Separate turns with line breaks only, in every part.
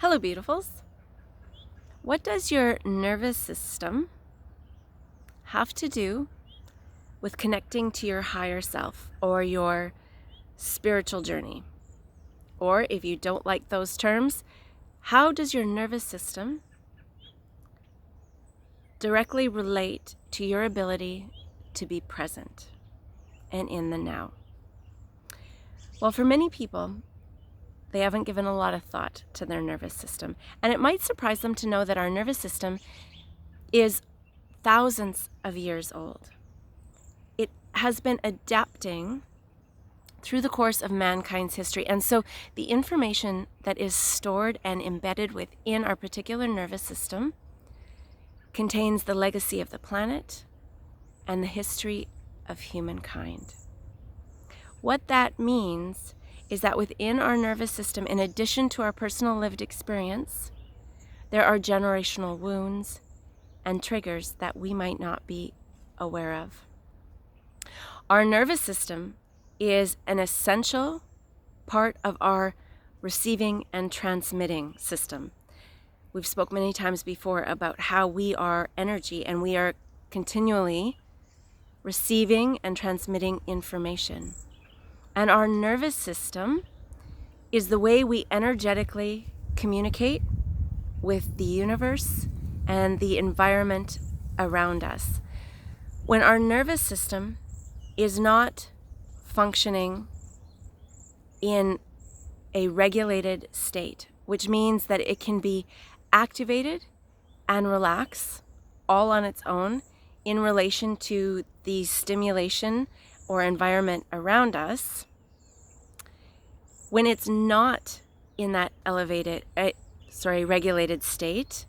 Hello, beautifuls. What does your nervous system have to do with connecting to your higher self or your spiritual journey? Or if you don't like those terms, how does your nervous system directly relate to your ability to be present and in the now? Well, for many people, they haven't given a lot of thought to their nervous system. And it might surprise them to know that our nervous system is thousands of years old. It has been adapting through the course of mankind's history. And so the information that is stored and embedded within our particular nervous system contains the legacy of the planet and the history of humankind. What that means is that within our nervous system, in addition to our personal lived experience, there are generational wounds and triggers that we might not be aware of. Our nervous system is an essential part of our receiving and transmitting system. We've spoken many times before about how we are energy and we are continually receiving and transmitting information. And our nervous system is the way we energetically communicate with the universe and the environment around us. When our nervous system is not functioning in a regulated state, which means that it can be activated and relax all on its own in relation to the stimulation or environment around us, when it's not in that regulated state,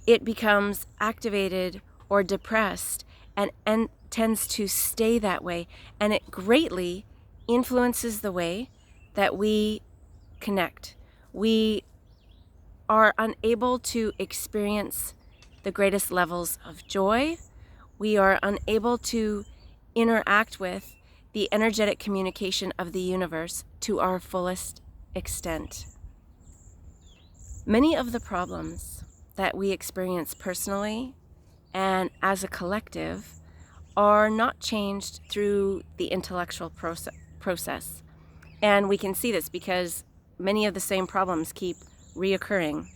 it becomes activated or depressed and tends to stay that way. And it greatly influences the way that we connect. We are unable to experience the greatest levels of joy. We are unable to interact with the energetic communication of the universe to our fullest extent. Many of the problems that we experience personally and as a collective are not changed through the intellectual process. And we can see this because many of the same problems keep reoccurring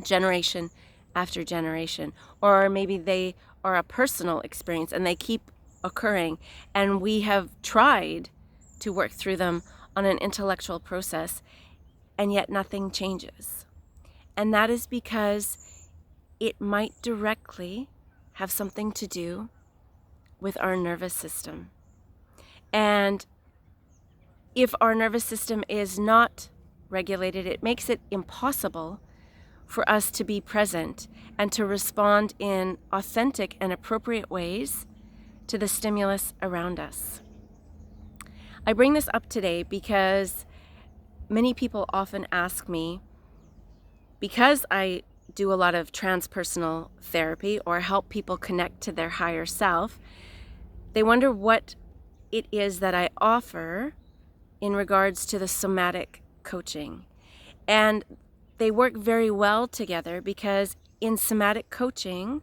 generation after generation, or maybe they are a personal experience and they keep occurring, and we have tried to work through them on an intellectual process, and yet nothing changes. And that is because it might directly have something to do with our nervous system. And if our nervous system is not regulated, it makes it impossible for us to be present and to respond in authentic and appropriate ways to the stimulus around us. I bring this up today because many people often ask me, because I do a lot of transpersonal therapy or help people connect to their higher self, they wonder what it is that I offer in regards to the somatic coaching. And they work very well together because in somatic coaching,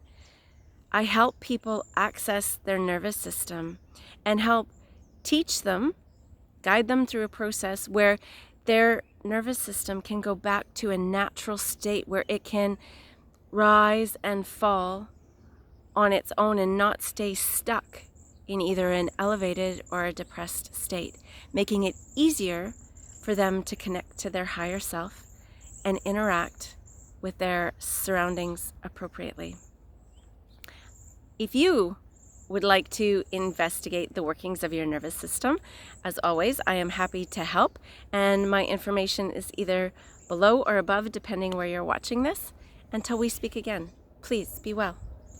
I help people access their nervous system and help teach them, guide them through a process where their nervous system can go back to a natural state where it can rise and fall on its own and not stay stuck in either an elevated or a depressed state, making it easier for them to connect to their higher self and interact with their surroundings appropriately. If you would like to investigate the workings of your nervous system, as always, I am happy to help, and my information is either below or above depending where you're watching this. Until we speak again, please be well.